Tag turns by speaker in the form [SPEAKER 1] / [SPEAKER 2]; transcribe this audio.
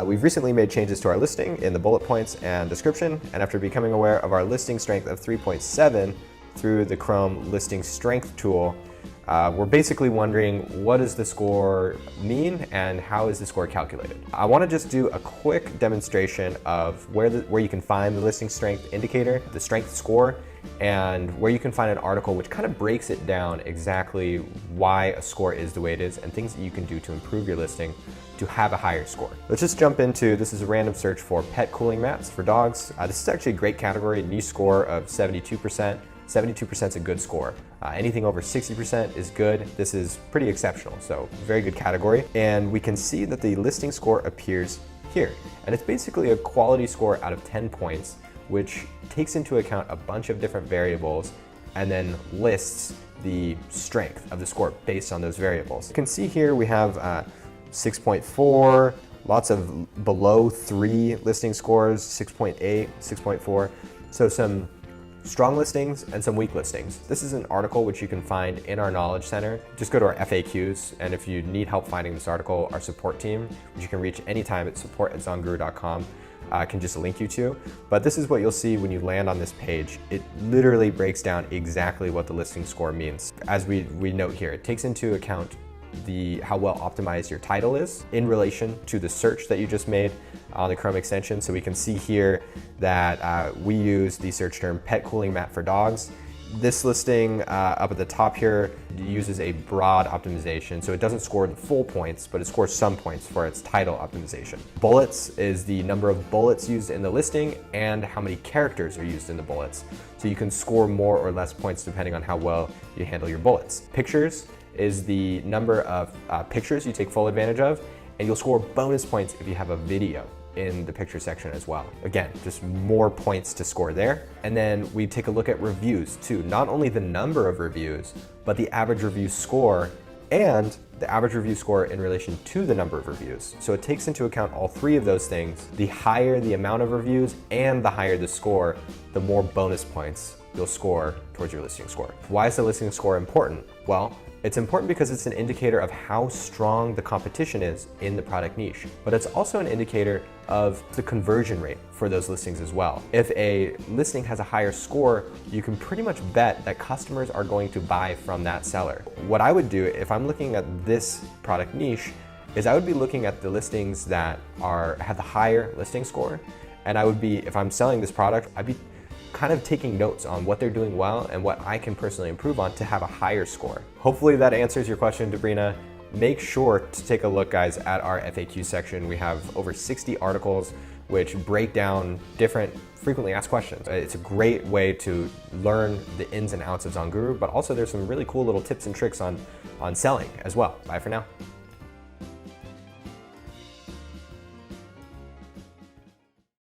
[SPEAKER 1] We've recently made changes to our listing in the bullet points and description, and after becoming aware of our listing strength of 3.7 through the Chrome listing strength tool, we're basically wondering, what does the score mean and how is the score calculated? I want to just do a quick demonstration of where you can find the listing strength indicator, the strength score, and where you can find an article which kind of breaks it down exactly why a score is the way it is and things that you can do to improve your listing to have a higher score. Let's just jump into, this is a random search for pet cooling mats for dogs. This is actually a great category, niche score of 72%. 72% is a good score. Anything over 60% is good. This is pretty exceptional, so very good category. And we can see that the listing score appears here. And it's basically a quality score out of 10 points, which takes into account a bunch of different variables and then lists the strength of the score based on those variables. You can see here we have 6.4, lots of below 3 listing scores, 6.8, 6.4. So some strong listings and some weak listings. This is an article which you can find in our Knowledge Center. Just go to our FAQs, and if you need help finding this article, our support team, which you can reach anytime at support@zonguru.com, can just link you to. But this is what you'll see when you land on this page. It literally breaks down exactly what the listing score means. As we note here, it takes into account how well optimized your title is in relation to the search that you just made on the Chrome extension. So we can see here that we use the search term pet cooling mat for dogs. This listing up at the top here uses a broad optimization, so it doesn't score the full points, but it scores some points for its title optimization. Bullets is the number of bullets used in the listing and how many characters are used in the bullets. So you can score more or less points depending on how well you handle your bullets. Pictures is the number of pictures you take full advantage of, and you'll score bonus points if you have a video in the picture section as well. Again, just more points to score there. And then we take a look at reviews too. Not only the number of reviews, but the average review score and the average review score in relation to the number of reviews. So it takes into account all 3 of those things. The higher the amount of reviews and the higher the score, the more bonus points you'll score towards your listing score. Why is the listing score important? Well, it's important because it's an indicator of how strong the competition is in the product niche, but it's also an indicator of the conversion rate for those listings as well. If a listing has a higher score, you can pretty much bet that customers are going to buy from that seller. What I would do if I'm looking at this product niche is I would be looking at the listings that have the higher listing score, and I would be, if I'm selling this product, I'd be kind of taking notes on what they're doing well and what I can personally improve on to have a higher score. Hopefully that answers your question, Debrina. Make sure to take a look, guys, at our FAQ section. We have over 60 articles which break down different frequently asked questions. It's a great way to learn the ins and outs of ZonGuru, but also there's some really cool little tips and tricks on selling as well. Bye for now.